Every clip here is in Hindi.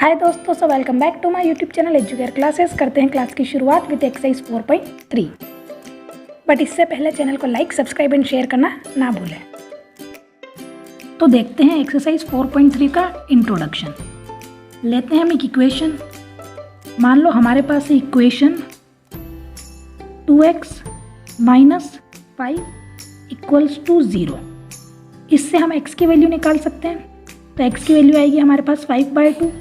हाय दोस्तों, so welcome back to my YouTube channel Educare classes. करते हैं क्लास की शुरुआत विद एक्सरसाइज 4.3। बट इससे पहले चैनल को लाइक, सब्सक्राइब एंड शेयर करना ना भूलें। तो देखते हैं एक्सरसाइज 4.3 का इंट्रोडक्शन। लेते हैं हम एक इक्वेशन। मान लो हमारे पास है equation 2x minus 5 equals to 0। इससे हम x की वैल्यू निकाल सकते हैं। तो x की वैल्यू आएगी हमारे पास 5/2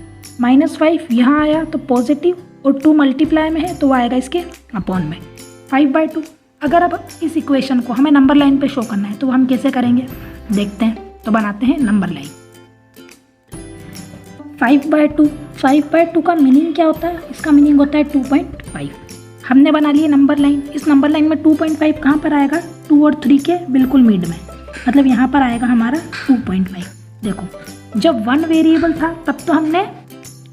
माइनस 5 यहाँ आया तो पॉजिटिव और 2 मल्टीप्लाई में है तो वो आएगा इसके अपॉन में 5/2। अगर अब इस इक्वेशन को हमें नंबर लाइन पे शो करना है तो हम कैसे करेंगे देखते हैं। तो बनाते हैं नंबर लाइन। 5/2 का मीनिंग क्या होता है? इसका मीनिंग होता है 2.5। हमने बना लिए नंबर लाइन। इस नंबर लाइन में 2.5 कहाँ पर आएगा? 2 और 3 के बिल्कुल मिड में, मतलब यहाँ पर आएगा हमारा 2.5। देखो, जब 1 वेरिएबल था तब तो हमने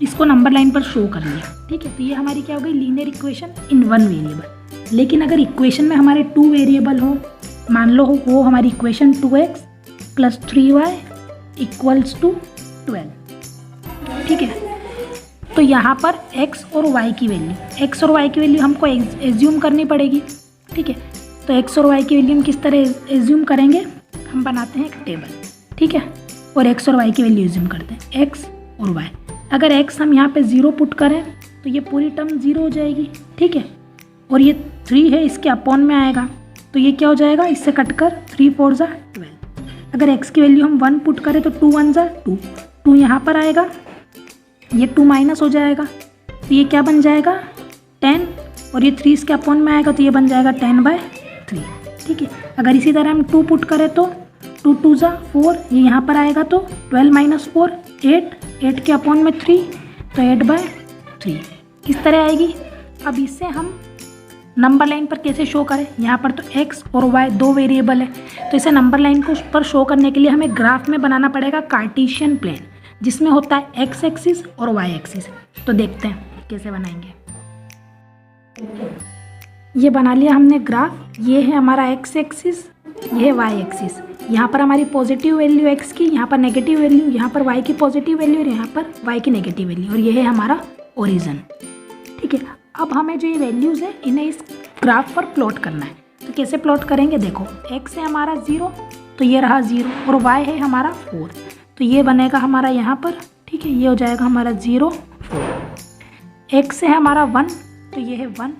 इसको नंबर लाइन पर शो कर लिया, ठीक है। तो ये हमारी क्या हो गई? लीनियर इक्वेशन इन 1 वेरिएबल। लेकिन अगर इक्वेशन में हमारे 2 वेरिएबल हो, मान लो हो वो हमारी equation 2x plus 3y equals to 12, ठीक है। तो यहाँ पर x और y की वैल्यू हमको एज्यूम करनी पड़ेगी, ठीक है। तो x और y की वैल्यू हम किस तरह एज्यूम करेंगे? हम बनाते हैं एक टेबल, ठीक है, और x और y की वैल्यू एज्यूम करते हैं, x और y। अगर x हम यहाँ पे 0 पुट करें तो ये पूरी टर्म 0 हो जाएगी, ठीक है। और ये 3 है, इसके अपॉन में आएगा तो ये क्या हो जाएगा? इससे कटकर 3 4 ज़ा 12। अगर x की वैल्यू हम 1 पुट करें तो 2 1 ज़ा 2, 2 यहाँ पर आएगा, ये 2 माइनस हो जाएगा तो ये क्या बन जाएगा? 10, और ये 3 इसके अपॉन में आएगा तो ये बन जाएगा 10/3, ठीक है। अगर इसी तरह हम 2 पुट करें तो 2 2 ज़ा 4, ये यहाँ पर आएगा तो 12 माइनस 4 8 के अपॉन में 3 तो 8/3 इस तरह आएगी। अब इससे हम नंबर लाइन पर कैसे शो करें? यहाँ पर तो x और y 2 वेरिएबल है, तो इसे नंबर लाइन को पर शो करने के लिए हमें ग्राफ में बनाना पड़ेगा कार्टेशियन प्लेन, जिसमें होता है x एक्सिस और y एक्सिस। तो देखते हैं कैसे बनाएंगे। ये बना लिया हमने ग्राफ। ये है हमारा x एक्सिस, ये है y एक्सिस। यहाँ पर हमारी पॉजिटिव वैल्यू x की, यहाँ पर नेगेटिव वैल्यू, यहाँ पर y की पॉजिटिव वैल्यू और यहाँ पर y की नेगेटिव वैल्यू, और ये है हमारा ओरिजिन, ठीक है। अब हमें जो ये वैल्यूज़ है इन्हें इस ग्राफ पर प्लॉट करना है। तो कैसे प्लॉट करेंगे? देखो, x है हमारा 0 तो ये रहा 0, और y है हमारा 4 तो ये बनेगा हमारा यहाँ पर, ठीक है, ये हो जाएगा हमारा 0 4। x है हमारा 1 तो ये है 1,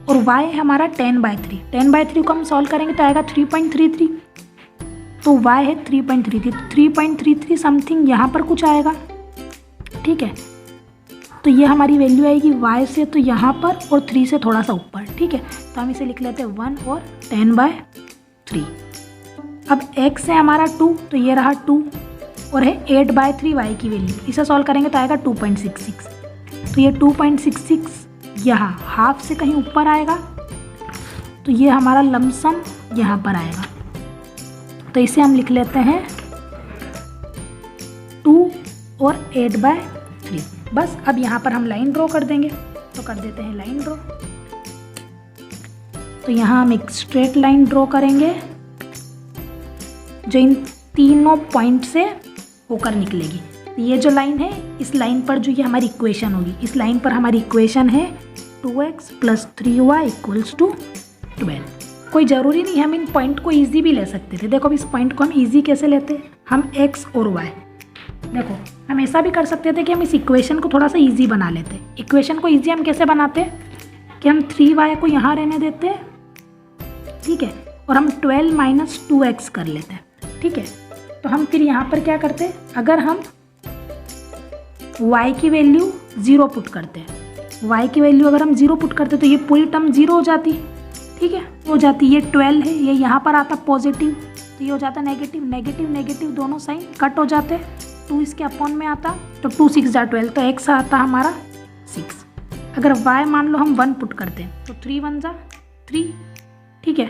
और y है हमारा 10/3। 10/3 को हम सॉल्व करेंगे तो आएगा 3.33, तो y है 3.33 समथिंग यहाँ पर कुछ आएगा, ठीक है। तो ये हमारी वैल्यू आएगी y से तो यहाँ पर और 3 से थोड़ा सा ऊपर, ठीक है। तो हम इसे लिख लेते हैं 1 और 10/3। अब x है हमारा 2 तो ये रहा 2, और है 8/3 y की वैल्यू। इसे सॉल्व करेंगे तो आएगा 2.66, तो ये 2.66 यहाँ हाफ से कहीं ऊपर आएगा तो ये हमारा लमसम यहाँ पर आएगा। तो इसे हम लिख लेते हैं 2 और 8/3। बस अब यहाँ पर हम लाइन ड्रॉ कर देंगे। तो कर देते हैं लाइन ड्रॉ। तो यहाँ हम एक स्ट्रेट लाइन ड्रॉ करेंगे जो इन तीनों पॉइंट से होकर निकलेगी। तो ये जो लाइन है, इस लाइन पर जो ये हमारी इक्वेशन होगी, इस लाइन पर हमारी इक्वेशन है 2x plus 3y equals to 12। कोई ज़रूरी नहीं, हम इन पॉइंट को इजी भी ले सकते थे। देखो, अब इस पॉइंट को हम इजी कैसे लेते? हम x और y, देखो हम ऐसा भी कर सकते थे कि हम इस इक्वेशन को थोड़ा सा इजी बना लेते। इक्वेशन को इजी हम कैसे बनाते कि हम 3y को यहाँ रहने देते, ठीक है, और हम 12 माइनस 2x कर लेते, ठीक है। तो हम फिर यहाँ पर क्या करते? अगर हम y की वैल्यू 0 पुट करते हैं, y की वैल्यू अगर हम 0 पुट करते तो ये पूरी टर्म 0 हो जाती, ठीक है, हो जाती। ये 12 है, ये यहाँ पर आता पॉजिटिव तो ये हो जाता नेगेटिव, नेगेटिव नेगेटिव दोनों साइन कट हो जाते। 2 इसके अपॉन में आता तो 2 6 ज़ा 12 तो x आता हमारा 6। अगर y मान लो हम 1 पुट करते हैं तो 3 1 ज़ा 3, ठीक है।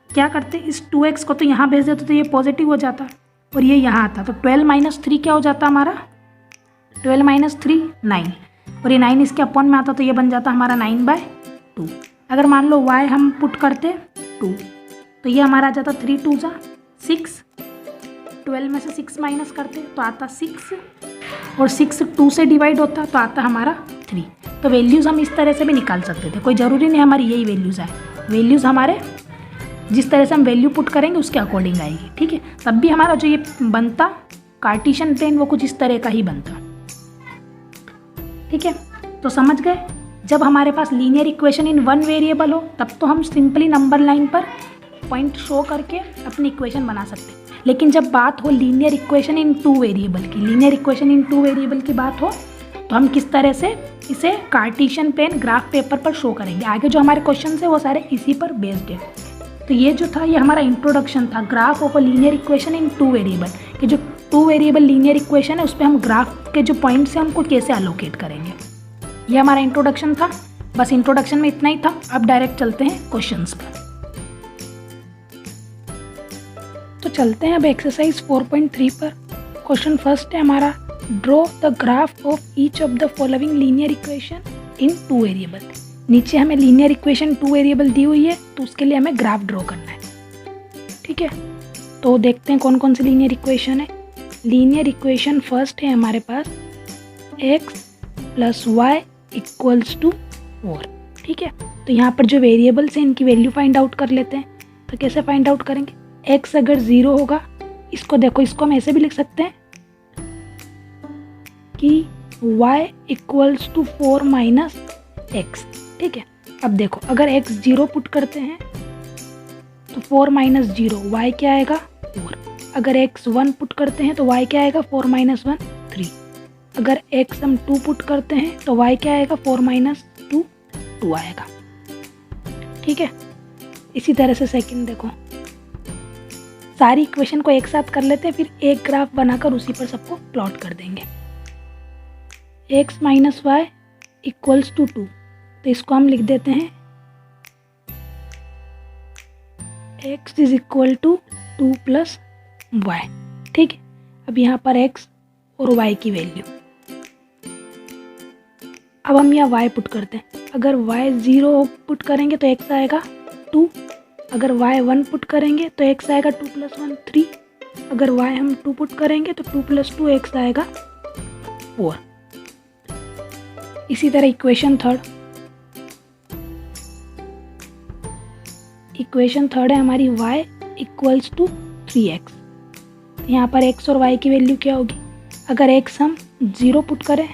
क्या करते? इस 2x को तो यहाँ भेज देते तो ये पॉजिटिव हो जाता और ये यहाँ आता, तो 12 माइनस 3 क्या हो जाता हमारा? 12 माइनस 3 9, और ये 9 इसके अपॉन में आता तो ये बन जाता हमारा 9/2। अगर मान लो y हम पुट करते 2 तो ये हमारा आ जाता 3 2 ज़ा 6, 12 में से 6 माइनस करते तो आता 6, और 6 2 से डिवाइड होता तो आता हमारा 3। तो वैल्यूज़ हम इस तरह से भी निकाल सकते थे, कोई ज़रूरी नहीं हमारी यही वैल्यूज़ आए, वैल्यूज़ हमारे जिस तरह से हम वैल्यू पुट करेंगे उसके अकॉर्डिंग आएगी, ठीक है। तब भी हमारा जो ये बनता कार्टेशियन प्लेन वो कुछ इस तरह का ही बनता, ठीक है। तो समझ गए, जब हमारे पास linear equation in one variable हो तब तो हम सिंपली नंबर लाइन पर पॉइंट शो करके अपनी इक्वेशन बना सकते हैं। लेकिन जब बात हो linear equation in two variable की, linear equation in two variable की बात हो तो हम किस तरह से इसे कार्टेशियन प्लेन ग्राफ पेपर पर शो करेंगे। आगे जो हमारे क्वेश्चन है वो सारे इसी पर बेस्ड है। तो ये जो था ये हमारा इंट्रोडक्शन था graph of a linear equation in two variable, कि जो टू वेरिएबल लीनियर इक्वेशन है उस पर हम ग्राफ के जो पॉइंट्स हैं उनको कैसे एलोकेट करेंगे। ये हमारा इंट्रोडक्शन था, बस इंट्रोडक्शन में इतना ही था। अब डायरेक्ट चलते हैं क्वेश्चंस पर। तो चलते हैं अब एक्सरसाइज 4.3 पर। क्वेश्चन फर्स्ट है हमारा, draw the graph of each of the following linear equation in two variable. नीचे हमें लीनियर इक्वेशन टू वेरिएबल दी हुई है तो उसके लिए हमें ग्राफ ड्रॉ करना है, ठीक है। तो देखते हैं कौन कौन सी लीनियर इक्वेशन है। लीनियर इक्वेशन फर्स्ट है हमारे पास x + y = 4, ठीक है। तो यहाँ पर जो वेरिएबल्स हैं इनकी वैल्यू फाइंड आउट कर लेते हैं। तो कैसे फाइंड आउट करेंगे, x अगर 0 होगा, इसको देखो, इसको हम ऐसे भी लिख सकते हैं कि y = 4 - x, ठीक है। अब देखो अगर x 0 पुट करते हैं तो 4 - 0 y क्या आएगा 4। अगर x 1 पुट करते हैं तो y क्या आएगा 4 - 1 3। अगर x हम 2 पुट करते हैं तो y क्या आएगा 4 - 2 2 आएगा, ठीक है। इसी तरह से सेकंड देखो, सारी इक्वेशन को एक साथ कर लेते हैं, फिर एक ग्राफ बनाकर उसी पर सबको प्लॉट कर देंगे। x - y = 2, तो इसको हम लिख देते हैं x = 2 + y, ठीक है। अब यहाँ पर x और y की वैल्यू, अब हम यहाँ y पुट करते हैं। अगर y 0 पुट करेंगे तो x आएगा 2। अगर y 1 पुट करेंगे तो x आएगा 2 + 1 3। अगर y हम 2 पुट करेंगे तो 2 + 2 x आएगा 4। इसी तरह इक्वेशन थर्ड है हमारी y = 3x। यहाँ पर x और y की वैल्यू क्या होगी, अगर x हम 0 पुट करें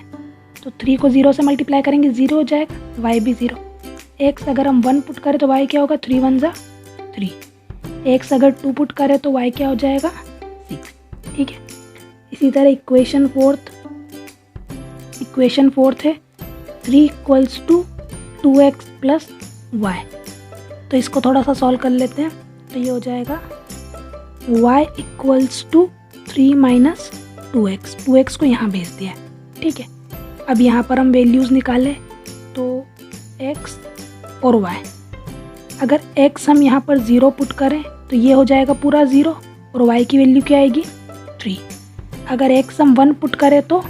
तो 3 को 0 से मल्टीप्लाई करेंगे 0 हो जाएगा, y भी 0। x अगर हम 1 पुट करें तो y क्या होगा 3 × 1 = 3। x अगर 2 पुट करें तो y क्या हो जाएगा 6, ठीक है। इसी तरह इक्वेशन फोर्थ है 3 = 2x + y। तो इसको थोड़ा सा सॉल्व कर लेते हैं। तो ये हो जाएगा y = 3 - 2x। 2x को यहाँ भेज दिया है, ठीक है। अब यहाँ पर हम वैल्यूज़ निकालें तो x और y, अगर x हम यहाँ पर 0 पुट करें तो ये हो जाएगा पूरा 0 और y की वैल्यू क्या आएगी 3। अगर x हम 1 पुट करें तो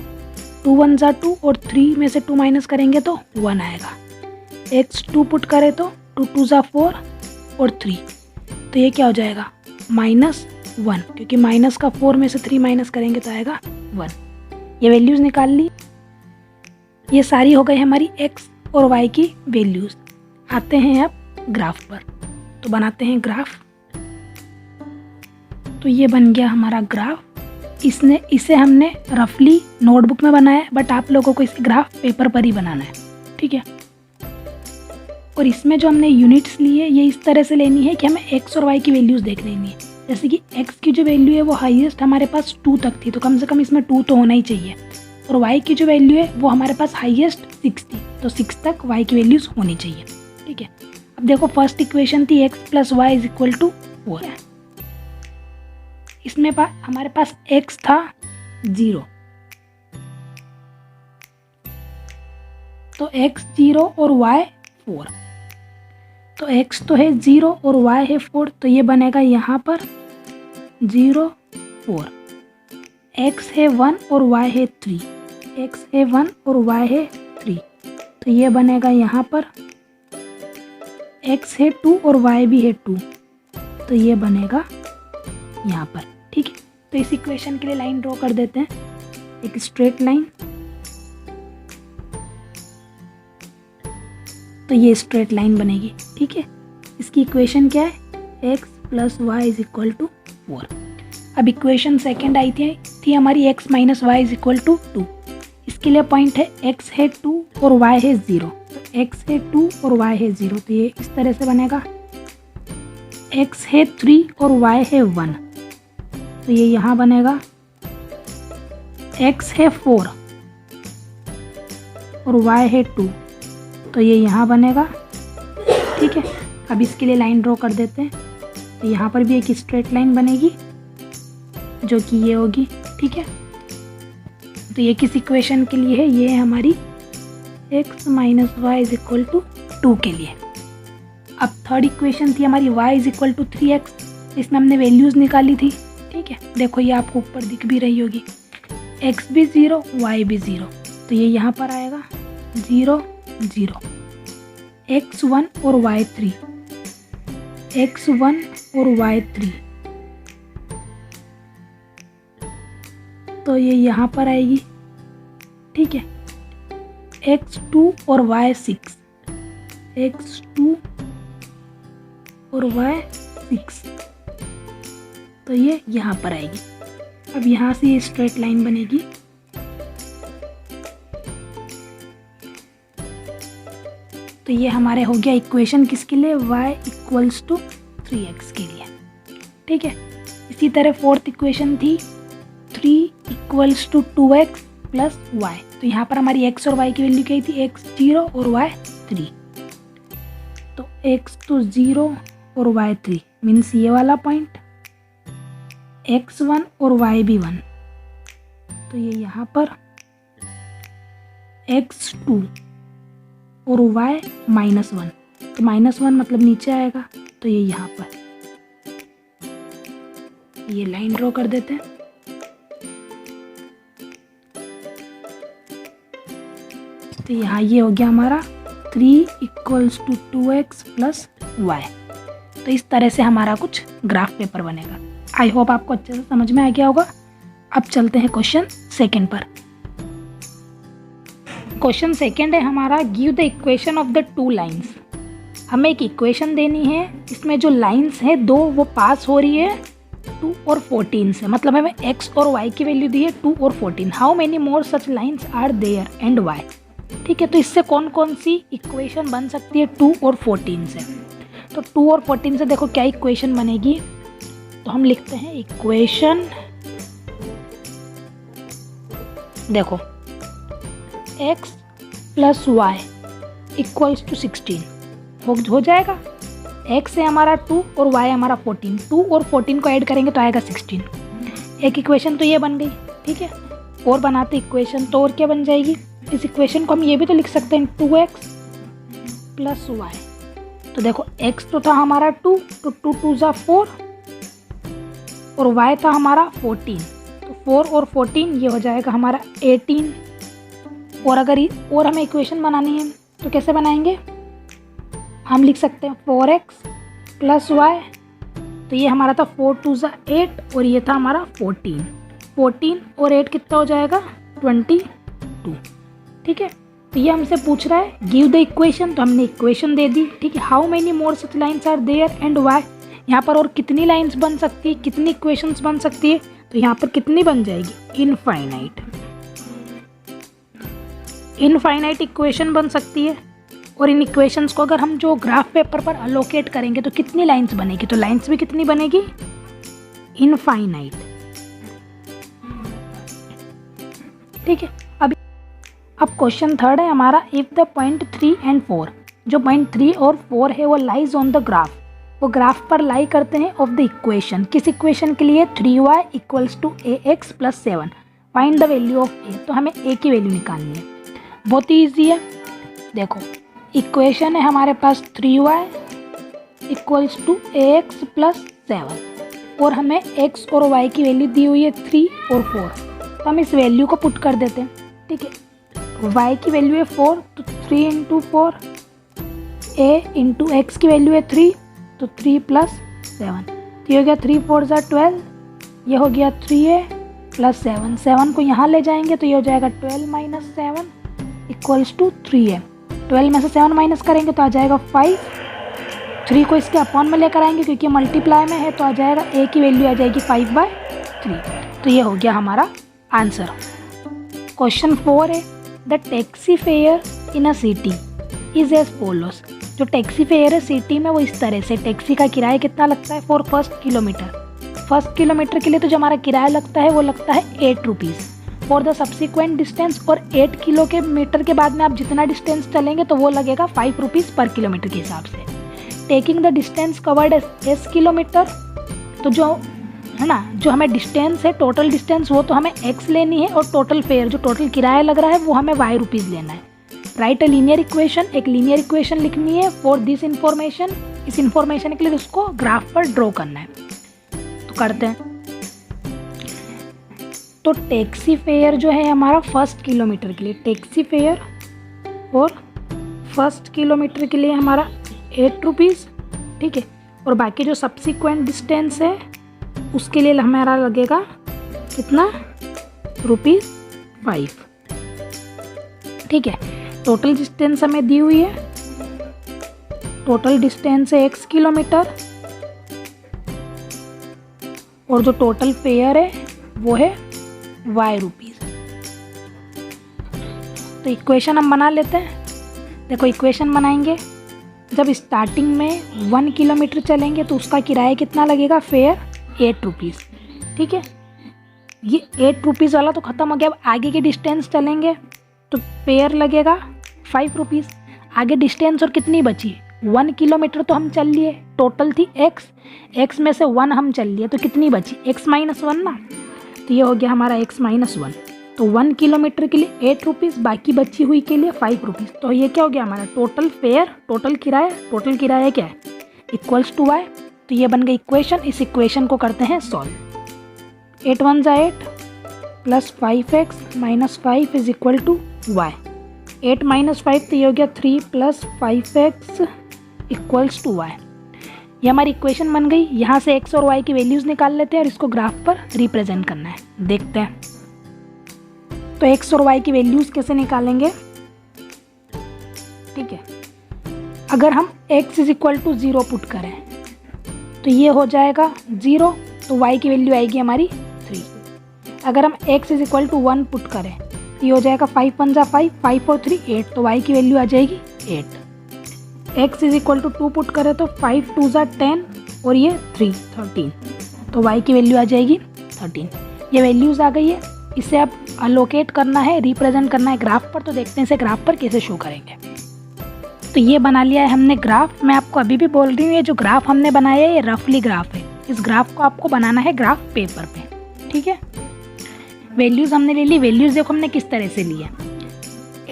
2 × 1 = 2 और 3 में से 2 माइनस करेंगे तो 1 आएगा। x 2 पुट करें तो 2 × 2 = 4 और 3, तो ये क्या हो जाएगा -1, क्योंकि माइनस का 4 में से 3 माइनस करेंगे तो आएगा 1। ये वैल्यूज़ निकाल ली। ये सारी हो गई हमारी x और y की वैल्यूज़। आते हैं अब ग्राफ पर, तो बनाते हैं ग्राफ। तो ये बन गया हमारा ग्राफ। इसे हमने रफली नोटबुक में बनाया है, बट आप लोगों को इसे ग्राफ पेपर पर ही बनाना है, ठीक है। और इसमें जो हमने यूनिट्स ली है ये इस तरह से लेनी है कि हमें x और y की वैल्यूज़ देख लेनी है। जैसे कि x की जो वैल्यू है वो हाईएस्ट हमारे पास 2 तक थी, तो कम से कम इसमें 2 तो होना ही चाहिए। और y की जो वैल्यू है वो हमारे पास हाईएस्ट 6 थी, तो 6 तक y की वैल्यूज़ होनी चाहिए, ठीक है। अब देखो फर्स्ट इक्वेशन थी x + y = 4 है। इसमें हमारे पास x था 0, तो x 0 और y 4। तो x तो है 0 और y है 4, तो ये बनेगा यहाँ पर 0 4। x है 1 और y है 3, x है 1 और y है 3, तो ये बनेगा यहाँ पर x है 2 और y भी है 2, तो ये बनेगा यहाँ पर, ठीक है। तो इस इक्वेशन के लिए लाइन ड्रॉ कर देते हैं। एक स्ट्रेट लाइन, तो ये स्ट्रेट लाइन बनेगी। ठीक है, इसकी इक्वेशन क्या है, x plus y is equal to 4। अब इक्वेशन सेकेंड आई थी हमारी x minus y is equal to 2। इसके लिए पॉइंट है x है 2 और y है 0, तो x है 2 और y है 0, तो ये इस तरह से बनेगा। x है 3 और y है 1, तो ये यहाँ बनेगा। x है 4 और y है 2, तो ये यहाँ बनेगा। ठीक है, अब इसके लिए लाइन ड्रॉ कर देते हैं, तो यहाँ पर भी एक स्ट्रेट लाइन बनेगी जो कि ये होगी। ठीक है, तो ये किस इक्वेशन के लिए है, ये है हमारी x minus y is equal to 2 के लिए। अब थर्ड इक्वेशन थी हमारी y is equal to 3x, इसमें हमने वैल्यूज़ निकाली थी। ठीक है, देखो ये आपको ऊपर दिख भी रही होगी, x भी 0 y भी 0, तो ये यहाँ पर आएगा 0 0, x1 और y3, x1 और y3, तो ये यहाँ पर आएगी। ठीक है, x2 और y6, x2 और y6, तो ये यहाँ पर आएगी। अब यहाँ से ये स्ट्रेट लाइन बनेगी, तो ये हमारे हो गया इक्वेशन किसके लिए, y इक्वल्स टू 3x के लिए। ठीक है, इसी तरह फोर्थ इक्वेशन थी 3 equals to 2x plus Y, तो यहाँ पर हमारी x और y की वैल्यू क्या थी, x 0 और y 3, तो x तो 0 और y 3 मीन्स ये वाला पॉइंट, x1 और y भी 1, तो ये यहाँ पर x2 और y -1, तो -1 मतलब नीचे आएगा, तो ये यहाँ पर ये लाइन ड्रॉ कर देते हैं। तो यहाँ ये हो गया हमारा 3 equals to 2x plus Y. तो इस तरह से हमारा कुछ ग्राफ पेपर बनेगा। आई होप आपको अच्छे से समझ में आ गया होगा। अब चलते हैं क्वेश्चन सेकंड पर। क्वेश्चन सेकंड है हमारा, give the equation of the two lines. हमें एक इक्वेशन देनी है, इसमें जो लाइंस है दो वो पास हो रही है 2 और 14 से, मतलब हमें x और y की वैल्यू दी है 2 और 14। How many more such lines are there and y. ठीक है, तो इससे कौन कौन सी इक्वेशन बन सकती है 2 और 14 से। तो 2 और 14 से देखो क्या इक्वेशन बनेगी, तो हम लिखते हैं इक्वेशन, देखो x plus y equals to 16 हो जाएगा। x है हमारा 2 और y हमारा 14, 2 और 14 को ऐड करेंगे तो आएगा 16। एक इक्वेशन तो ये बन गई। ठीक है, और बनाते इक्वेशन, तो और क्या बन जाएगी, इस इक्वेशन को हम ये भी तो लिख सकते हैं 2x प्लस वाई। तो देखो x तो था हमारा 2, तो 2 2 जा 4 और y था हमारा 14, तो 4 और 14 ये हो जाएगा हमारा 18। और अगर और हमें इक्वेशन बनानी है तो कैसे बनाएंगे, हम लिख सकते हैं 4x प्लस वाई, तो ये हमारा था 4 2 जा 8 और ये था हमारा 14, 14 और 8 कितना हो जाएगा 22। ठीक है, तो ये हमसे पूछ रहा है गिव द इक्वेशन, तो हमने इक्वेशन दे दी। ठीक है, how many more such lines are there and y, यहाँ पर और कितनी लाइन्स बन सकती है, कितनी इक्वेशंस बन सकती है, तो यहाँ पर कितनी बन जाएगी, इनफाइनाइट। इनफाइनाइट इक्वेशन बन सकती है। और इन इक्वेशंस को अगर हम जो ग्राफ पेपर पर अलोकेट करेंगे तो कितनी लाइंस बनेगी, तो लाइंस भी कितनी बनेगी, इनफाइनाइट। ठीक है, अब क्वेश्चन थर्ड है हमारा, इफ द पॉइंट 3 एंड 4, जो पॉइंट 3 और 4 है वो लाइज ऑन द ग्राफ, वो ग्राफ पर लाई करते हैं ऑफ द इक्वेशन। किस इक्वेशन के लिए, 3y equals to ax plus 7, find the value of a। तो हमें a की वैल्यू निकालनी है, बहुत ही ईजी है। देखो इक्वेशन है हमारे पास 3y equals to ax plus 7 और हमें x और y की वैल्यू दी हुई है 3 और 4, तो हम इस वैल्यू को पुट कर देते हैं। ठीक है, y की वैल्यू है 4, तो 3 इंटू 4, a इंटू एक्स की वैल्यू है 3, तो 3 प्लस 7, तो ये हो गया 3 4 जा 12, ये हो गया 3a प्लस 7, 7 को यहाँ ले जाएंगे तो ये हो जाएगा 12 माइनस 7 इक्वल्स टू 3m। 12 में से 7 माइनस करेंगे तो आ जाएगा 5, 3 को इसके अपॉन में लेकर आएंगे क्योंकि मल्टीप्लाई में है तो आ जाएगा a की वैल्यू आ जाएगी 5/3। तो ये हो गया हमारा आंसर। क्वेश्चन 4 है the taxi fare in a city is as follows. जो टैक्सी फेयर है सिटी में वो इस तरह से, टैक्सी का किराया कितना लगता है for first kilometre. First kilometre के लिए तो जो हमारा किराया लगता है वो लगता है 8 rupees for the subsequent distance, और 8 किलोमीटर के बाद में आप जितना डिस्टेंस चलेंगे तो वो लगेगा 5 रुपीज़ पर किलोमीटर के हिसाब से। Taking the distance covered S kilometre, तो जो है ना, जो हमें डिस्टेंस है टोटल डिस्टेंस वो तो हमें x लेनी है, और टोटल फेयर जो टोटल किराया लग रहा है वो हमें y रुपीज़ लेना है। राइट अ लीनियर इक्वेशन, एक लीनियर इक्वेशन लिखनी है फॉर दिस इन्फॉर्मेशन, इस इन्फॉर्मेशन के लिए उसको ग्राफ पर ड्रॉ करना है। तो करते हैं। तो टैक्सी फेयर जो है हमारा फर्स्ट किलोमीटर के लिए, टैक्सी फेयर और फर्स्ट किलोमीटर के लिए हमारा 8 रुपीज़, ठीक है। और बाकी जो सब्सिक्वेंट डिस्टेंस है उसके लिए हमारा लगेगा कितना, ₹5, ठीक है। टोटल डिस्टेंस हमें दी हुई है, टोटल डिस्टेंस है x किलोमीटर, और जो टोटल फेयर है वो है y रुपीज़। तो इक्वेशन हम बना लेते हैं। देखो इक्वेशन बनाएंगे, जब स्टार्टिंग में 1 किलोमीटर चलेंगे तो उसका किराया कितना लगेगा, फेयर 8 रुपीज़, ठीक है। ये 8 रुपीज़ वाला तो ख़त्म हो गया। अब आगे के डिस्टेंस चलेंगे तो फेयर लगेगा 5 रुपीज़। आगे डिस्टेंस और कितनी बची, 1 किलोमीटर तो हम चल लिए, टोटल थी x में से 1 हम चल लिए तो कितनी बची, x माइनस 1 ना। तो ये हो गया हमारा x माइनस 1। तो 1 किलोमीटर के लिए 8 रुपीज़, बाकी बची हुई के लिए 5 रुपीज़। तो ये क्या हो गया हमारा टोटल फेयर, टोटल किराया क्या है, इक्वल्स टू y। तो ये बन गई इक्वेशन। इस इक्वेशन को करते हैं solve. 8 1 8 plus 5x minus 5 is equal to y। 8 minus 5 तो ये हो गया 3 plus 5x equals to y। ये हमारी इक्वेशन बन गई। यहाँ से x और y की वैल्यूज़ निकाल लेते हैं और इसको ग्राफ पर रिप्रेजेंट करना है। देखते हैं तो x और y की वैल्यूज़ कैसे निकालेंगे, ठीक है। अगर हम x is equal to 0 put करें तो ये हो जाएगा 0, तो y की वैल्यू आएगी हमारी 3। अगर हम x is equal to 1 put करें तो ये हो जाएगा 5 1 जा 5, 5 और 3 8, तो y की वैल्यू आ जाएगी 8। x is equal to 2 put करें तो 5 2 जा 10 और ये 3 13, तो y की वैल्यू आ जाएगी 13। ये वैल्यूज़ आ गई है। इसे अब अलोकेट करना है, रिप्रेजेंट करना है ग्राफ पर। तो देखते हैं इसे ग्राफ पर कैसे शो करेंगे। तो ये बना लिया है हमने ग्राफ। मैं आपको अभी भी बोल रही हूँ ये जो ग्राफ हमने बनाया है ये रफली ग्राफ है। इस ग्राफ को आपको बनाना है ग्राफ पेपर पे, ठीक है। वैल्यूज़ हमने ले ली। वैल्यूज़ देखो हमने किस तरह से ली है।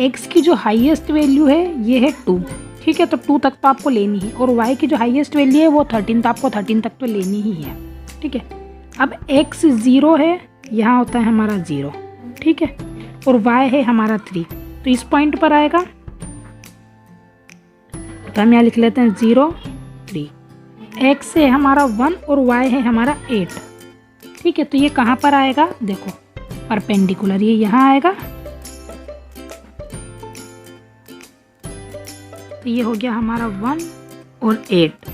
x की जो हाईएस्ट वैल्यू है ये है 2, ठीक है। तो 2 तक तो आपको लेनी है, और y की जो हाईएस्ट वैल्यू है वो 13, तो आपको 13 तक तो लेनी ही है, ठीक है। अब x 0 है, यहाँ होता है हमारा 0, ठीक है, और y है हमारा 3, तो इस पॉइंट पर आएगा। तो हम यहाँ लिख लेते हैं 0 3। x है हमारा 1 और y है हमारा 8, ठीक है। तो ये कहाँ पर आएगा, देखो परपेंडिकुलर, ये यहाँ आएगा। तो ये हो गया हमारा 1 और 8।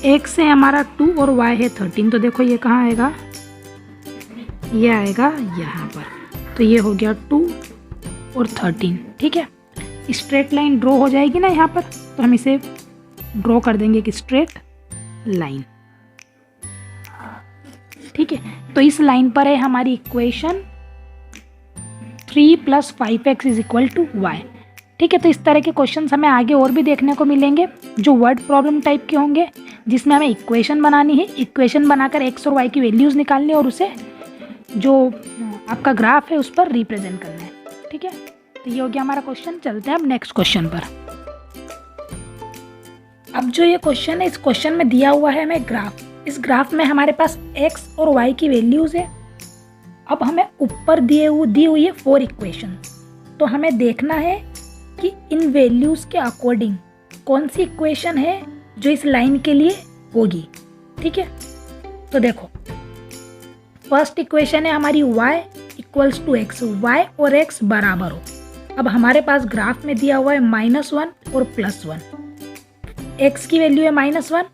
x है हमारा 2 और y है 13, तो देखो ये कहाँ आएगा, ये आएगा यहाँ पर। तो ये हो गया 2 और 13, ठीक है। स्ट्रेट लाइन ड्रॉ हो जाएगी ना यहाँ पर, तो हम इसे ड्रॉ कर देंगे कि स्ट्रेट लाइन, ठीक है। तो इस लाइन पर है हमारी equation 3 + 5x is equal to y, ठीक है। तो इस तरह के क्वेश्चंस हमें आगे और भी देखने को मिलेंगे जो वर्ड प्रॉब्लम टाइप के होंगे, जिसमें हमें इक्वेशन बनानी है। इक्वेशन बनाकर x और y की वैल्यूज़ निकालनी है और उसे जो आपका ग्राफ है उस पर रिप्रेजेंट करना है, ठीक है। तो ये हो गया हमारा क्वेश्चन। चलते हैं अब नेक्स्ट क्वेश्चन पर। अब जो ये क्वेश्चन है, इस क्वेश्चन में दिया हुआ है हमें ग्राफ। इस ग्राफ में हमारे पास x और y की वैल्यूज़ है। अब हमें ऊपर दी हुई है 4 इक्वेशन। तो हमें देखना है कि इन वैल्यूज़ के अकॉर्डिंग कौन सी इक्वेशन है जो इस लाइन के लिए होगी, ठीक है। तो देखो फर्स्ट इक्वेशन है हमारी y equals to x, y और x बराबर हो। अब हमारे पास ग्राफ में दिया हुआ है -1 और +1, x की वैल्यू है -1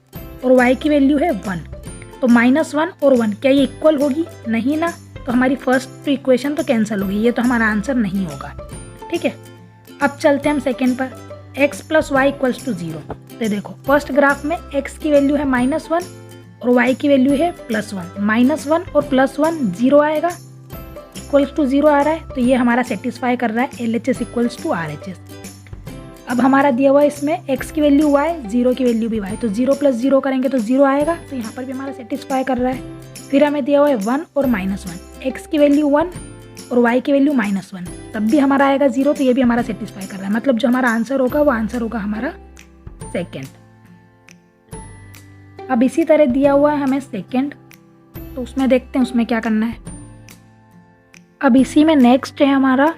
और y की वैल्यू है 1। तो -1 और 1 क्या ये इक्वल होगी? नहीं ना, तो हमारी फर्स्ट इक्वेशन तो कैंसिल होगी, ये तो हमारा आंसर नहीं होगा। ठीक है, अब चलते हैं हम सेकेंड पर, x + y इक्वल्स टू 0। तो देखो फर्स्ट ग्राफ में x की वैल्यू है -1 और y की वैल्यू है +1। -1 और +1 0 आएगा, इक्वल्स टू 0 आ रहा है, तो ये हमारा सेटिस्फाई कर रहा है LHS इक्वल्स टू RHS। अब हमारा दिया हुआ है इसमें x की वैल्यू y, 0 की वैल्यू भी y, तो 0 + 0 करेंगे तो 0 आएगा, तो यहाँ पर भी हमारा सेटिस्फाई कर रहा है। फिर हमें दिया हुआ है 1 और -1, x की वैल्यू 1 और y की वैल्यू -1, तब भी हमारा आएगा 0, तो ये भी हमारा सेटिस्फाई कर रहा है। मतलब जो हमारा आंसर होगा वो आंसर होगा हमारा सेकेंड। अब इसी तरह दिया हुआ है हमें सेकेंड, तो उसमें देखते हैं उसमें क्या करना है। अब इसी में नेक्स्ट है हमारा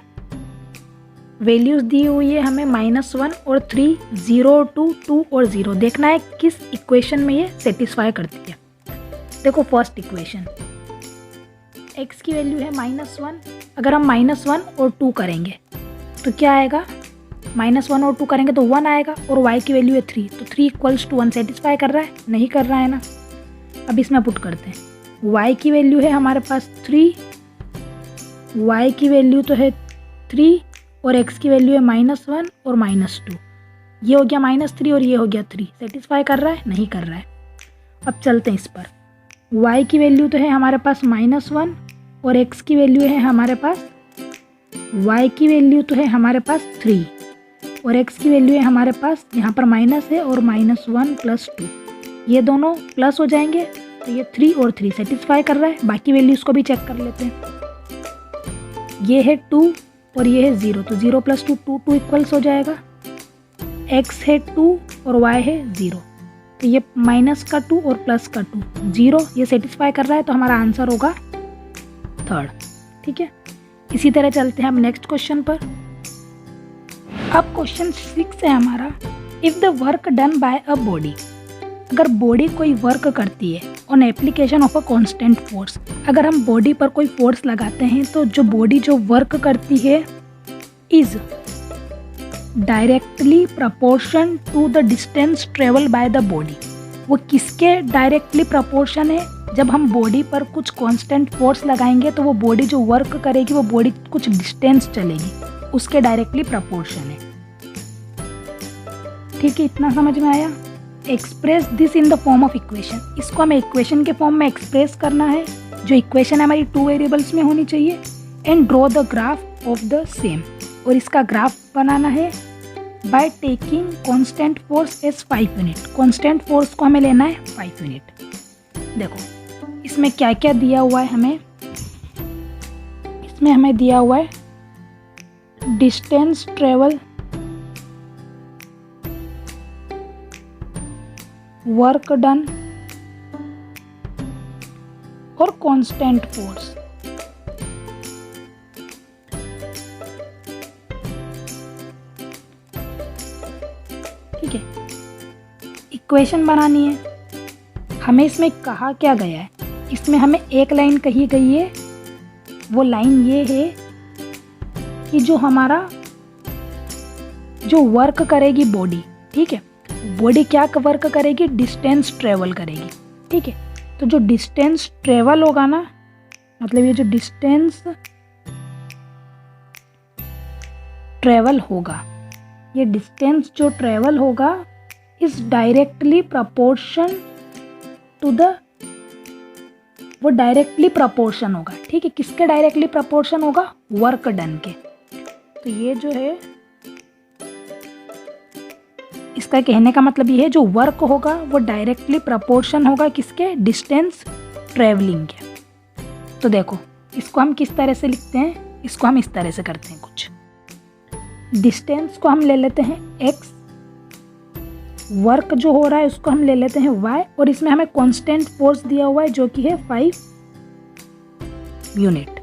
वैल्यूज दी हुई है हमें -1 और 3, 0, 2, 2 और 0। देखना है किस इक्वेशन में ये सेटिस्फाई करती है। देखो फर्स्ट इक्वेशन, x की वैल्यू है -1, अगर हम -1 और 2 करेंगे तो क्या आएगा? -1 और 2 करेंगे तो 1 आएगा, और y की वैल्यू है 3, तो 3 = 1 सेटिस्फाई कर रहा है? नहीं कर रहा है ना। अब इसमें पुट करते हैं, y की वैल्यू है हमारे पास 3, y की वैल्यू तो है 3 और x की वैल्यू है -1 और -2। ये हो गया -3 और ये हो गया 3, सेटिस्फाई कर रहा है? नहीं कर रहा है। अब चलते हैं इस पर, y की वैल्यू तो है हमारे पास -1 और x की वैल्यू है हमारे पास, y की वैल्यू तो है हमारे पास 3 और x की वैल्यू है हमारे पास, यहाँ पर माइनस है और -1 + 2, ये दोनों प्लस हो जाएंगे, तो ये 3 और 3 सेटिस्फाई कर रहा है। बाकी वैल्यूज को भी चेक कर लेते हैं, ये है 2 और ये है 0, तो 0 + 2 2 इक्वल्स हो जाएगा। x है 2 और y है 0, तो ये -2 और +2 0, ये सेटिस्फाई कर रहा है, तो हमारा आंसर होगा थर्ड। ठीक है, इसी तरह चलते हैं हम नेक्स्ट क्वेश्चन पर। अब क्वेश्चन 6 है हमारा, if the work done by a body, अगर बॉडी कोई वर्क करती है on application of a constant force, अगर हम बॉडी पर कोई फोर्स लगाते हैं तो जो बॉडी जो वर्क करती है is directly proportion to the distance travel by the body. वो किसके डायरेक्टली प्रपोर्शन है? जब हम बॉडी पर कुछ कांस्टेंट फोर्स लगाएंगे तो वो बॉडी जो वर्क करेगी वो बॉडी कुछ डिस्टेंस चलेगी, उसके डायरेक्टली प्रपोर्शन है। ठीक है, इतना समझ में आया। Express this in the form of equation, इसको हमें इक्वेशन के फॉर्म में एक्सप्रेस करना है। जो इक्वेशन है हमारी 2 वेरिएबल्स में होनी चाहिए। And draw the graph of the same, और इसका ग्राफ बनाना है by taking constant force as 5 unit. Constant force को हमें लेना है 5 यूनिट। देखो इसमें क्या क्या दिया हुआ है हमें, इसमें हमें दिया हुआ है डिस्टेंस ट्रेवल, वर्क डन और कांस्टेंट फोर्स। ठीक है, इक्वेशन बनानी है हमें। इसमें कहा क्या गया है, इसमें हमें एक लाइन कही गई है, वो लाइन ये है कि जो हमारा जो वर्क करेगी बॉडी, ठीक है, बॉडी क्या वर्क करेगी? डिस्टेंस ट्रेवल करेगी। ठीक है, तो जो डिस्टेंस ट्रेवल होगा ना, मतलब ये जो डिस्टेंस ट्रेवल होगा, ये डिस्टेंस जो ट्रेवल होगा is directly proportion to the, वो डायरेक्टली प्रपोर्शन होगा। ठीक है, किसके डायरेक्टली प्रपोर्शन होगा? वर्क डन के। तो ये जो है इसका कहने का मतलब ये है जो वर्क होगा वो डायरेक्टली प्रपोर्शन होगा किसके? डिस्टेंस ट्रेवलिंग के। तो देखो इसको हम किस तरह से लिखते हैं, इसको हम इस तरह से करते हैं कुछ। डिस्टेंस को हम ले लेते हैं x, वर्क जो हो रहा है उसको हम ले लेते हैं y, और इसमें हमें कांस्टेंट फोर्स दिया हुआ है जो कि है 5 यूनिट।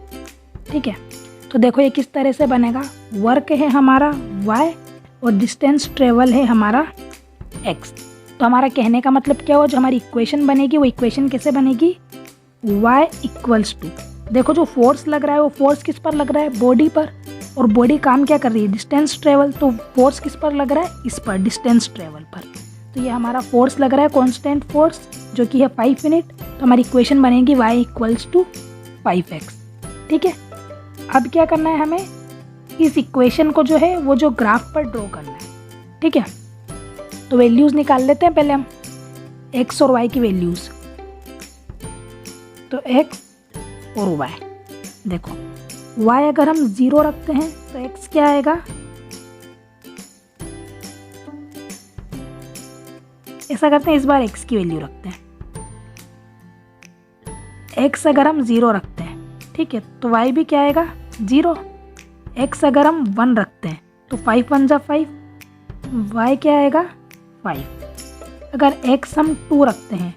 ठीक है, तो देखो ये किस तरह से बनेगा, वर्क है हमारा y और डिस्टेंस ट्रेवल है हमारा x। तो हमारा कहने का मतलब क्या हुआ, जो हमारी इक्वेशन बनेगी वो इक्वेशन कैसे बनेगी? y इक्वल्स टू, देखो जो फोर्स लग रहा है वो फोर्स किस पर लग रहा है, बॉडी पर, और बॉडी काम क्या कर रही है, डिस्टेंस ट्रेवल, तो फोर्स किस पर लग रहा है, इस पर, डिस्टेंस ट्रेवल पर। तो ये हमारा फोर्स लग रहा है कांस्टेंट फोर्स जो कि है 5 यूनिट। तो हमारी इक्वेशन बनेगी y इक्वल्स टू 5x। ठीक है, अब क्या करना है हमें, इस इक्वेशन को जो है वो जो ग्राफ पर ड्रॉ करना है। ठीक है, तो वैल्यूज़ निकाल लेते हैं पहले हम x और y की वैल्यूज़। तो x और y, देखो y अगर हम 0 रखते हैं तो x क्या आएगा, ऐसा करते हैं इस बार x की वैल्यू रखते हैं, x अगर हम 0 रखते हैं, ठीक है, तो y भी क्या आएगा 0। x अगर हम 1 रखते हैं तो 5 1 जा 5, y क्या आएगा 5। अगर x हम 2 रखते हैं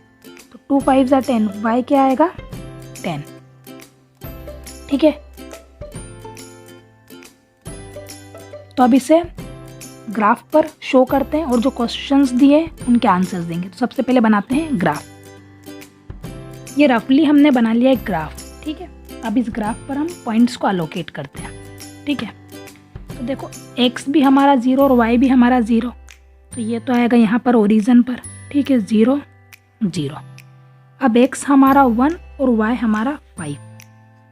तो 2 5 जा 10, y क्या आएगा 10। ठीक है, तो अब इसे ग्राफ पर शो करते हैं और जो क्वेश्चंस दिए उनके आंसर्स देंगे। तो सबसे पहले बनाते हैं ग्राफ। ये रफली हमने बना लिया एक ग्राफ। ठीक है, अब इस ग्राफ पर हम पॉइंट्स को अलोकेट करते हैं। ठीक है, तो देखो x भी हमारा 0 और y भी हमारा 0, तो ये तो आएगा यहाँ पर ओरिजिन पर। ठीक है, 0 0। अब x हमारा 1 और y हमारा 5,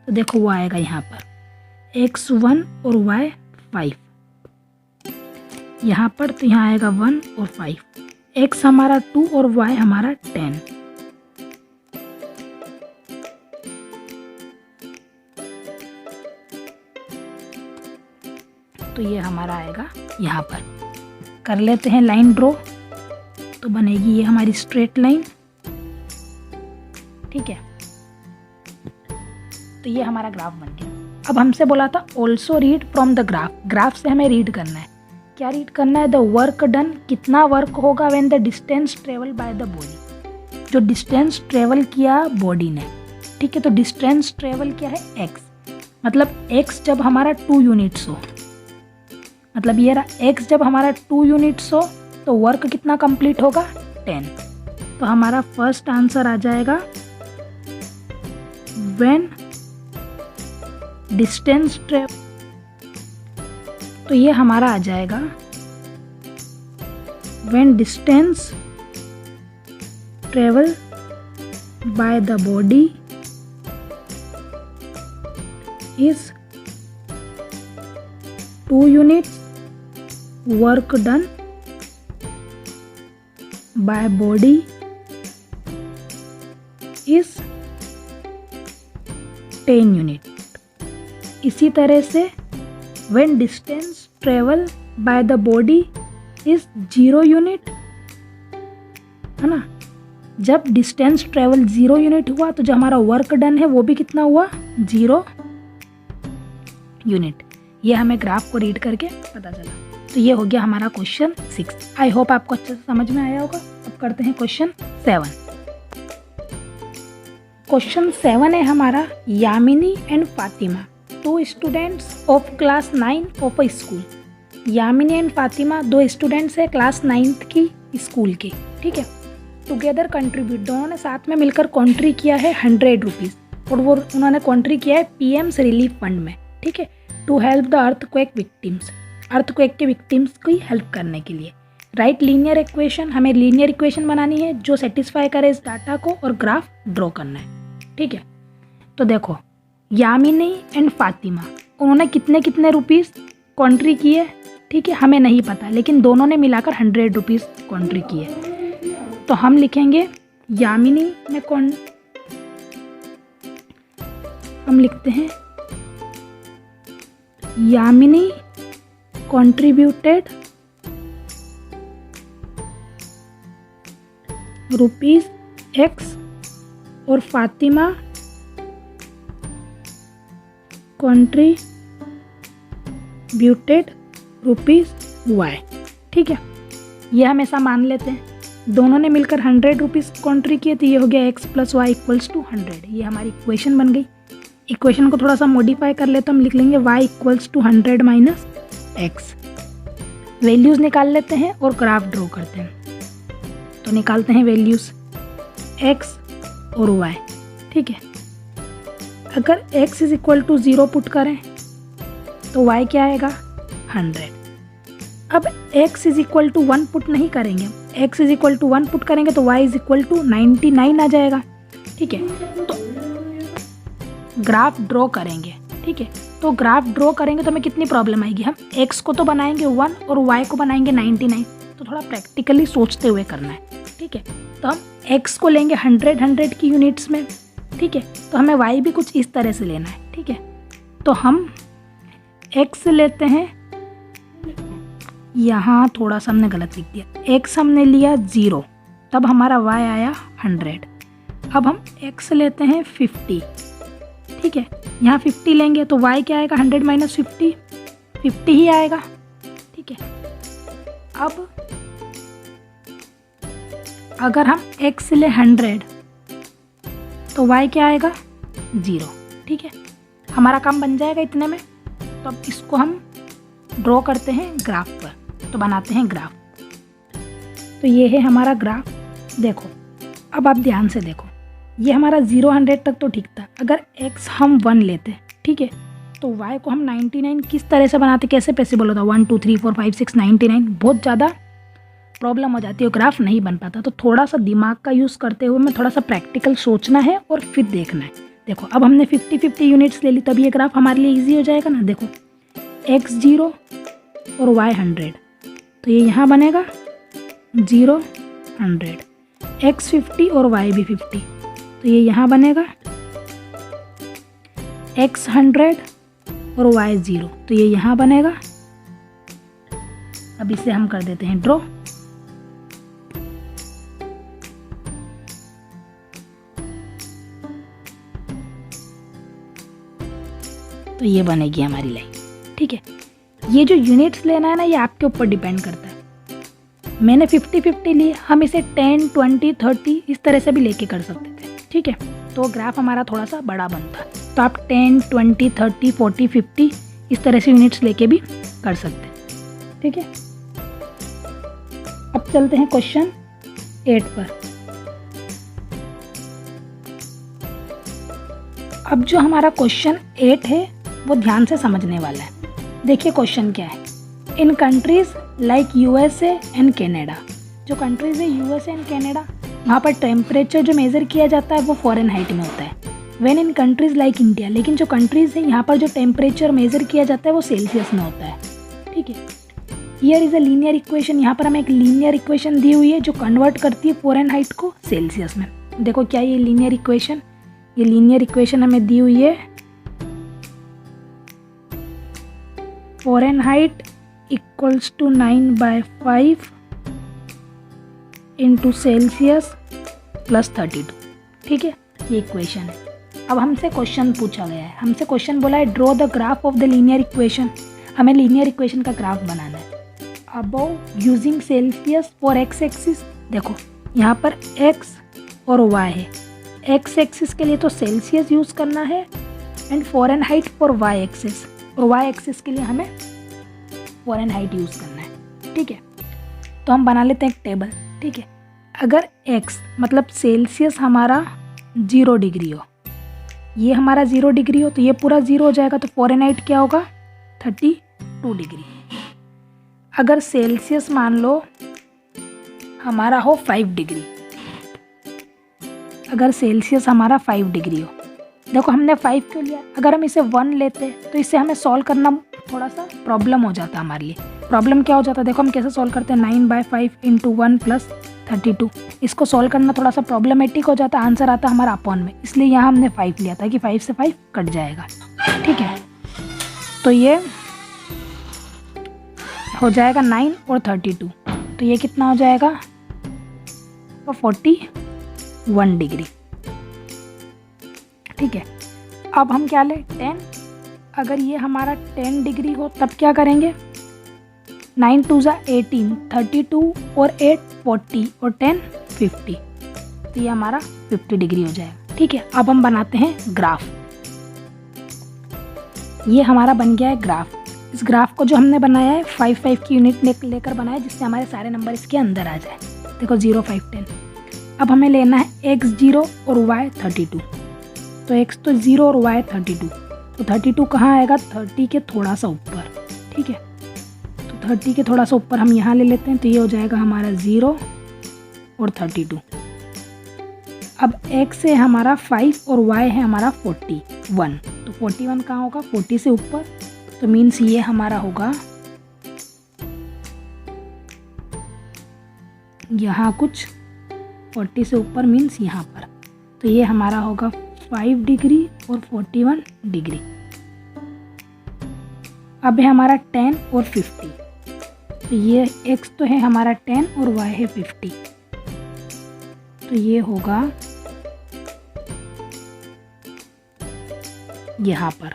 तो देखो वो आएगा यहाँ पर x 1 और y 5 यहाँ पर, तो यहाँ आएगा 1 और 5। x हमारा 2 और y हमारा 10। तो ये हमारा आएगा यहाँ पर। कर लेते हैं लाइन ड्रॉ, तो बनेगी ये हमारी स्ट्रेट लाइन। ठीक है, तो ये हमारा ग्राफ बन गया। अब हमसे बोला था also read from the graph, graph से हमें रीड करना है। क्या रीड करना है, द वर्क डन, कितना वर्क होगा when the distance travel by the body, जो डिस्टेंस ट्रेवल किया बॉडी ने। ठीक है, तो डिस्टेंस ट्रेवल क्या है x, मतलब x जब हमारा 2 यूनिट्स हो, मतलब ये रहा x जब हमारा 2 यूनिट्स हो तो वर्क कितना कंप्लीट होगा 10। तो हमारा फर्स्ट आंसर आ जाएगा व्हेन डिस्टेंस ट्रेवल, तो ये हमारा आ जाएगा when distance travel by the body is 2 units, work done by body is 10 unit. इसी तरह से when distance travel by the body is 0 unit, है ना, जब डिस्टेंस ट्रेवल 0 यूनिट हुआ तो जो हमारा वर्क डन है वो भी कितना हुआ 0 यूनिट। ये हमें ग्राफ को रीड करके पता चला। तो ये हो गया हमारा क्वेश्चन 6। आई होप आपको अच्छे से समझ में आया होगा। अब करते हैं क्वेश्चन 7। क्वेश्चन 7 है हमारा, Yamini and Fatima, 2 students of class 9 of a school. Yamini and Fatima 2 students है क्लास 9th की स्कूल के। ठीक है, टुगेदर कंट्रीब्यूट, दोनों ने साथ में मिलकर कॉन्ट्री किया है 100 रुपीज़, और वो उन्होंने कॉन्ट्री किया है पीएम्स रिलीफ फंड में। ठीक है, to help the earthquake victims, earthquake के विक्टिम्स की हेल्प करने के लिए। राइट लीनियर इक्वेशन, हमें लीनियर इक्वेशन बनानी है जो सेटिस्फाई करे इस डाटा को, और ग्राफ ड्रॉ करना है। ठीक है, तो देखो यामिनी एंड फातिमा, उन्होंने कितने कितने रुपीज़ कॉन्ट्री किए। ठीक है, हमें नहीं पता, लेकिन दोनों ने मिलाकर 100 रुपीज़ कॉन्ट्री किए। तो हम लिखेंगे यामिनी में हम लिखते हैं यामिनी contributed रुपीज X और फातिमा contributed रुपीज Y। ठीक है, ये हमेशा मान लेते हैं, दोनों ने मिलकर 100 रुपीज़ कॉन्ट्री किए, तो ये हो गया x + y = 100। ये हमारी इक्वेशन बन गई। इक्वेशन को थोड़ा सा मॉडिफाई कर ले तो हम लिख लेंगे y = 100 - x। वैल्यूज़ निकाल लेते हैं और ग्राफ ड्रॉ करते हैं। तो निकालते हैं वैल्यूज़ x और y। ठीक है। अगर x is equal to 0 put करें तो y क्या आएगा 100। अब x is equal to 1 put नहीं करेंगे, x is equal to 1 put करेंगे तो y इज इक्वल टू 99 आ जाएगा। ठीक है, तो ग्राफ ड्रॉ करेंगे। ठीक है, तो ग्राफ ड्रॉ करेंगे तो हमें कितनी प्रॉब्लम आएगी, हम x को तो बनाएंगे 1 और y को बनाएंगे 99, तो थोड़ा प्रैक्टिकली सोचते हुए करना है। ठीक है, तो हम x को लेंगे 100 की यूनिट्स में। ठीक है, तो हमें y भी कुछ इस तरह से लेना है। ठीक है, तो हम x लेते हैं, यहाँ थोड़ा सा हमने गलत लिख दिया, x हमने लिया 0, तब हमारा y आया 100। अब हम x लेते हैं 50। ठीक है, यहाँ 50 लेंगे तो y क्या आएगा 100 माइनस 50, 50 ही आएगा। ठीक है, अब अगर हम x ले 100 तो y क्या आएगा 0। ठीक है, हमारा काम बन जाएगा इतने में। तो अब इसको हम ड्रॉ करते हैं ग्राफ पर, तो बनाते हैं ग्राफ। तो ये है हमारा ग्राफ। देखो, अब आप ध्यान से देखो, ये हमारा 0 तक तो ठीक था। अगर x हम 1 लेते, ठीक है, तो y को हम 99 किस तरह से बनाते, कैसे पॉसिबल होता, 1 2 3 4 5 6 99, बहुत ज़्यादा प्रॉब्लम हो जाती है, ग्राफ नहीं बन पाता। तो थोड़ा सा दिमाग का यूज़ करते हुए में थोड़ा सा प्रैक्टिकल सोचना है और फिर देखना है। देखो, अब हमने 50-50 यूनिट्स ले ली, तब ये ग्राफ हमारे लिए ईजी हो जाएगा ना। देखो, x 0 और y 100, तो ये यहाँ बनेगा 0 100, x 50 और y भी 50, तो ये यहाँ बनेगा x 100 और y 0, तो ये यहाँ बनेगा। अब इसे हम कर देते हैं ड्रॉ। तो ये बनेगी हमारी लाइन। ठीक है, ये जो यूनिट्स लेना है ना, ये आपके ऊपर डिपेंड करता है। मैंने 50-50 लिए, हम इसे 10 20 30 इस तरह से भी लेके कर सकते थे। ठीक है, तो ग्राफ हमारा थोड़ा सा बड़ा बनता, तो आप 10 20 30 40 50 इस तरह से यूनिट्स लेके भी कर सकते हैं। ठीक है, अब चलते हैं क्वेश्चन 8 पर। अब जो हमारा क्वेश्चन 8 है वो ध्यान से समझने वाला है। देखिए क्वेश्चन क्या है। In countries like USA and Canada, जो कंट्रीज है यूएसए एंड कनाडा, वहाँ पर टेम्परेचर जो मेज़र किया जाता है वो फ़ारेनहाइट में होता है। When in countries like India, लेकिन जो कंट्रीज़ है यहाँ पर जो टेम्परेचर मेज़र किया जाता है वो सेल्सियस में होता है। ठीक है, here is a linear equation, यहाँ पर हमें एक लीनियर इक्वेशन दी हुई है जो कन्वर्ट करती है फ़ारेनहाइट को सेल्सियस में। देखो क्या ये लीनियर इक्वेशन, ये लीनियर इक्वेशन हमें दी हुई है Fahrenheit equals to 9/5 into Celsius plus 32। ठीक है, ये इक्वेशन है। अब हमसे क्वेश्चन पूछा गया है, हमसे क्वेश्चन बोला है draw the graph of the linear equation. हमें लीनियर इक्वेशन का ग्राफ बनाना है above using Celsius for x axis. देखो यहाँ पर x और y है, x एक्सिस के लिए तो सेल्सियस यूज़ करना है and Fahrenheit for y axis, और y एक्सिस के लिए हमें फ़ारेनहाइट यूज़ करना है। ठीक है, तो हम बना लेते हैं एक टेबल। ठीक है, अगर x मतलब सेल्सियस हमारा 0 डिग्री हो, ये हमारा 0 डिग्री हो, तो ये पूरा 0 हो जाएगा, तो फ़ारेनहाइट क्या होगा 32 डिग्री। अगर सेल्सियस मान लो हमारा हो 5 डिग्री, अगर सेल्सियस हमारा 5 डिग्री हो, देखो हमने 5 क्यों लिया, अगर हम इसे 1 लेते तो इससे हमें सॉल्व करना थोड़ा सा प्रॉब्लम हो जाता हमारे लिए। प्रॉब्लम क्या हो जाता है, देखो हम कैसे सॉल्व करते हैं, 9/5 इंटू 1 प्लस 32, इसको सॉल्व करना थोड़ा सा प्रॉब्लमेटिक हो जाता है, आंसर आता है हमारा अपॉन में, इसलिए यहाँ हमने 5 लिया था कि 5 से 5 कट जाएगा। ठीक है, तो ये हो जाएगा 9 और 32, तो ये कितना हो जाएगा, तो 41 डिग्री। ठीक है, अब हम क्या लें 10, अगर ये हमारा 10 डिग्री हो तब क्या करेंगे, 9 2 ज़ा 18, 32 और 8 40 और 10 50, तो ये हमारा 50 डिग्री हो जाएगा। ठीक है, अब हम बनाते हैं ग्राफ। ये हमारा बन गया है ग्राफ। इस ग्राफ को जो हमने बनाया है 5 की यूनिट लेकर बनाया है, जिससे हमारे सारे नंबर इसके अंदर आ जाए। देखो 0 5 10। अब हमें लेना है x 0 और y 32। तो x तो 0 और y 32, तो 32 कहाँ आएगा, 30 के थोड़ा सा ऊपर, ठीक है। तो 30 के थोड़ा सा ऊपर हम यहाँ ले लेते हैं, तो ये हो जाएगा हमारा 0 और 32। अब x है हमारा 5 और y है हमारा 41, तो 41 कहाँ होगा, 40 से ऊपर, तो मीन्स ये हमारा होगा यहाँ कुछ 40 से ऊपर मीन्स यहाँ पर, तो ये हमारा होगा 5 डिग्री और 41 डिग्री। अब है हमारा 10 और 50, तो ये x तो है हमारा 10 और y है 50, तो ये होगा यहाँ पर,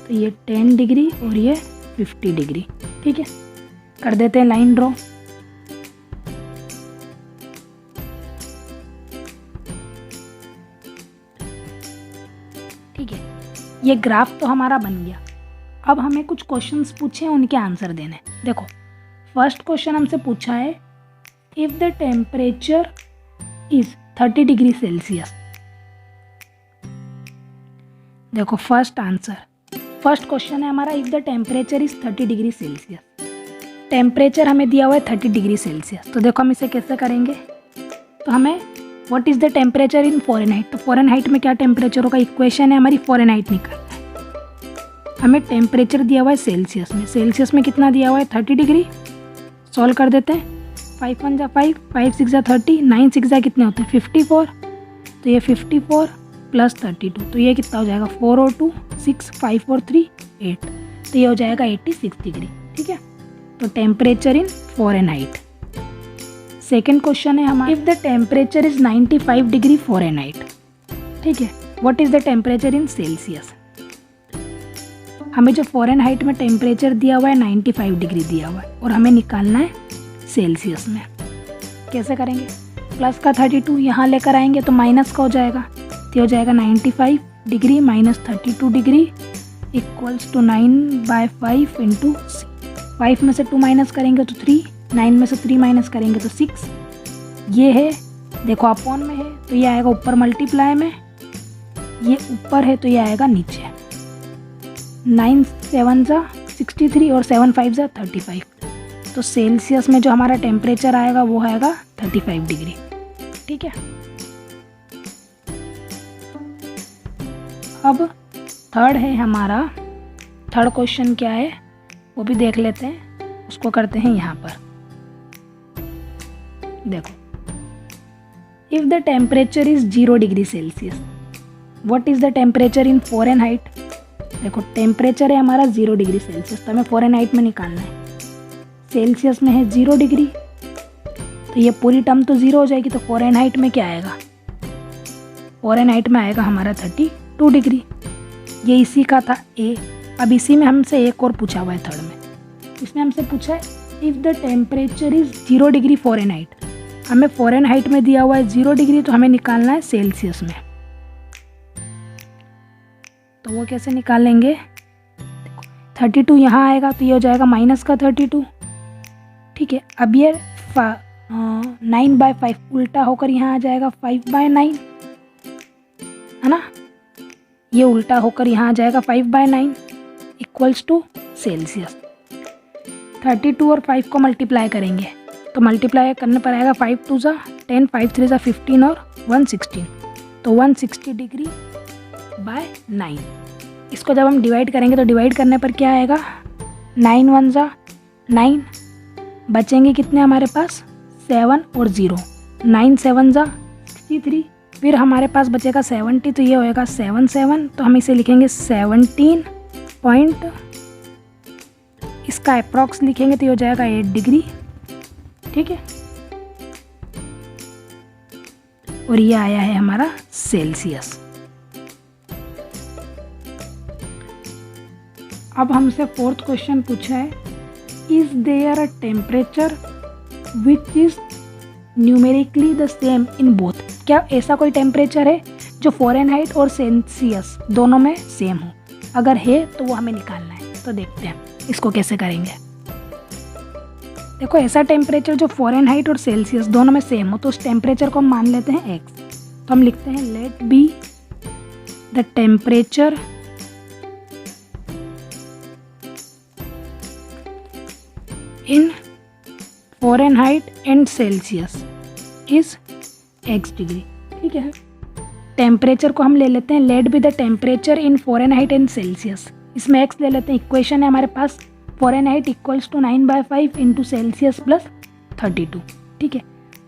तो ये 10 डिग्री और ये 50 डिग्री, ठीक है। कर देते हैं लाइन ड्रॉ। ठीक है, ये ग्राफ तो हमारा बन गया। अब हमें कुछ क्वेश्चंस पूछे हैं, उनके आंसर देने। देखो फर्स्ट क्वेश्चन हमसे पूछा है if the temperature is 30 degree Celsius. देखो फर्स्ट क्वेश्चन है हमारा if the temperature is 30 degree Celsius. Temperature हमें दिया हुआ है 30 डिग्री सेल्सियस, तो देखो हम इसे कैसे करेंगे। तो हमें what is the temperature in Fahrenheit, तो फ़ारेनहाइट में क्या टेम्परेचर होगा, इक्वेशन है हमारी फ़ारेनहाइट निकालना है। हमें टेम्परेचर दिया हुआ है सेल्सियस में, सेल्सियस में कितना दिया हुआ है 30 डिग्री। सॉल्व कर देते हैं, 5 1 जा 5, 5 6 जा 30, 9 6 जा कितने होते हैं 54, तो ये 54 प्लस 32, तो ये कितना हो जाएगा 4 और 2 6, 5 और 3 8, तो ये हो जाएगा 86 डिग्री, ठीक है। तो temperature in Fahrenheit. Second question है हमारा if the temperature is 95 degree Fahrenheit, ठीक है, what is the temperature in Celsius. हमें जो फ़ारेनहाइट में टेम्परेचर दिया हुआ है 95 डिग्री दिया हुआ है और हमें निकालना है सेल्सियस में। कैसे करेंगे, प्लस का 32 यहाँ लेकर आएंगे तो माइनस का हो जाएगा, तो हो जाएगा 95 degree minus 32 degree equals to 9/5 into 5 में से 2 माइनस करेंगे तो 3, 9 में से 3 माइनस करेंगे तो 6। ये है देखो अपॉन में है तो ये आएगा ऊपर मल्टीप्लाई में, ये ऊपर है तो ये आएगा नीचे। 9 7 जा 63 और 7 5 जा 35, तो सेल्सियस में जो हमारा टेम्परेचर आएगा वो आएगा 35 डिग्री, ठीक है। अब थर्ड है हमारा, थर्ड क्वेश्चन क्या है वो भी देख लेते हैं, उसको करते हैं यहाँ पर। देखो if the temperature is 0 degree Celsius, what is the temperature in Fahrenheit. देखो टेम्परेचर है हमारा 0 डिग्री सेल्सियस, तो हमें फ़ारेनहाइट में निकालना है। सेल्सियस में है 0 डिग्री, तो ये पूरी टर्म तो 0 हो जाएगी, तो फ़ारेनहाइट में क्या आएगा, फ़ारेनहाइट में आएगा हमारा 32 डिग्री। ये इसी का था ए। अब इसी में हमसे एक और पूछा हुआ है थर्ड में, इसमें हमसे पूछा है if the temperature is 0 degree Fahrenheit. हमें फ़ारेनहाइट में दिया हुआ है 0 डिग्री, तो हमें निकालना है सेल्सियस में। तो वो कैसे निकालेंगे, देखो 32 यहाँ आएगा तो ये हो जाएगा माइनस का 32, ठीक है। अब ये 9/5 उल्टा होकर यहाँ आ जाएगा 5/9, है ना, ये उल्टा होकर यहाँ आ जाएगा 5/9 इक्वल्स टू सेल्सियस। 32 और 5 को मल्टीप्लाई करेंगे तो मल्टीप्लाई करने पर आएगा 5 2 जा 10, 5 3 जा 15 और 116, तो 160 डिग्री बाय 9। इसको जब हम डिवाइड करेंगे तो डिवाइड करने पर क्या आएगा, 9 1 जा 9, बचेंगे कितने हमारे पास 7 और 0, 9 7 जा 63, फिर हमारे पास बचेगा 70, तो ये होएगा 7 7, तो हम इसे लिखेंगे 17 पॉइंट, इसका अप्रॉक्स लिखेंगे तो ये हो जाएगा 8 डिग्री, ठीक है। और ये आया है हमारा सेल्सियस। अब हमसे फोर्थ क्वेश्चन पूछा है is there a temperature which is numerically the same in both. क्या ऐसा कोई टेम्परेचर है जो फ़ारेनहाइट और सेल्सियस दोनों में सेम हो, अगर है तो वो हमें निकालना है। तो देखते हैं इसको कैसे करेंगे। देखो ऐसा टेम्परेचर जो फ़ारेनहाइट और सेल्सियस दोनों में सेम हो, तो उस टेम्परेचर को हम मान लेते हैं x। तो हम लिखते हैं let be the temperature in Fahrenheit and Celsius is x degree. ठीक है, टेम्परेचर को हम ले लेते हैं, let be the temperature in Fahrenheit and Celsius, इसमें x ले लेते हैं। इक्वेशन है हमारे पास Fahrenheit equals to 9/5 into Celsius plus 32। ठीक है,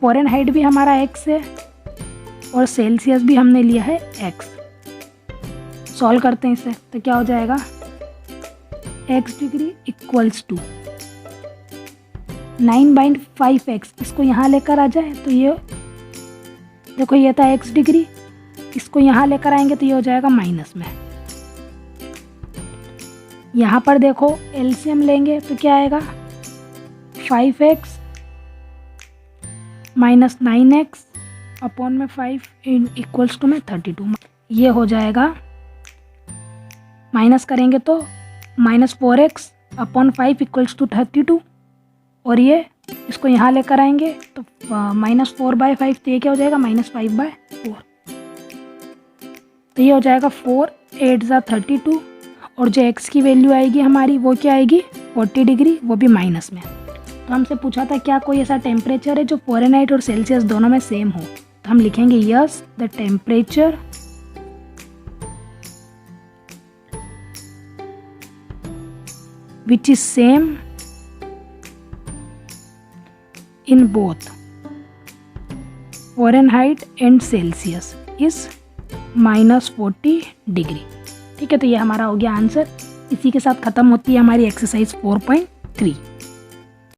फ़ारेनहाइट भी हमारा x है और सेल्सियस भी हमने लिया है x। सॉल्व करते हैं इसे, तो क्या हो जाएगा, x degree equals to 9/5x, इसको यहाँ लेकर आ जाए तो ये देखो ये था x डिग्री, इसको यहाँ लेकर आएंगे तो ये हो जाएगा माइनस में। यहाँ पर देखो एलसीएम लेंगे तो क्या आएगा, 5x माइनस 9x अपॉन में 5 इक्वल्स टू में 32। ये हो जाएगा, माइनस करेंगे तो -4x अपॉन 5 इक्वल्स टू 32, और ये इसको यहाँ लेकर आएंगे तो -4/5, तो ये क्या हो जाएगा, -5/4। तो ये हो जाएगा 4 8 ज़ा 32, और जो x की वैल्यू आएगी हमारी वो क्या आएगी, 40 डिग्री, वो भी माइनस में। तो हमसे पूछा था क्या कोई ऐसा टेम्परेचर है जो फ़ारेनहाइट और सेल्सियस दोनों में सेम हो, तो हम लिखेंगे yes the temperature which is same in both Fahrenheit and Celsius is -40 degree. ठीक है, तो ये हमारा हो गया आंसर। इसी के साथ ख़त्म होती है हमारी एक्सरसाइज 4.3।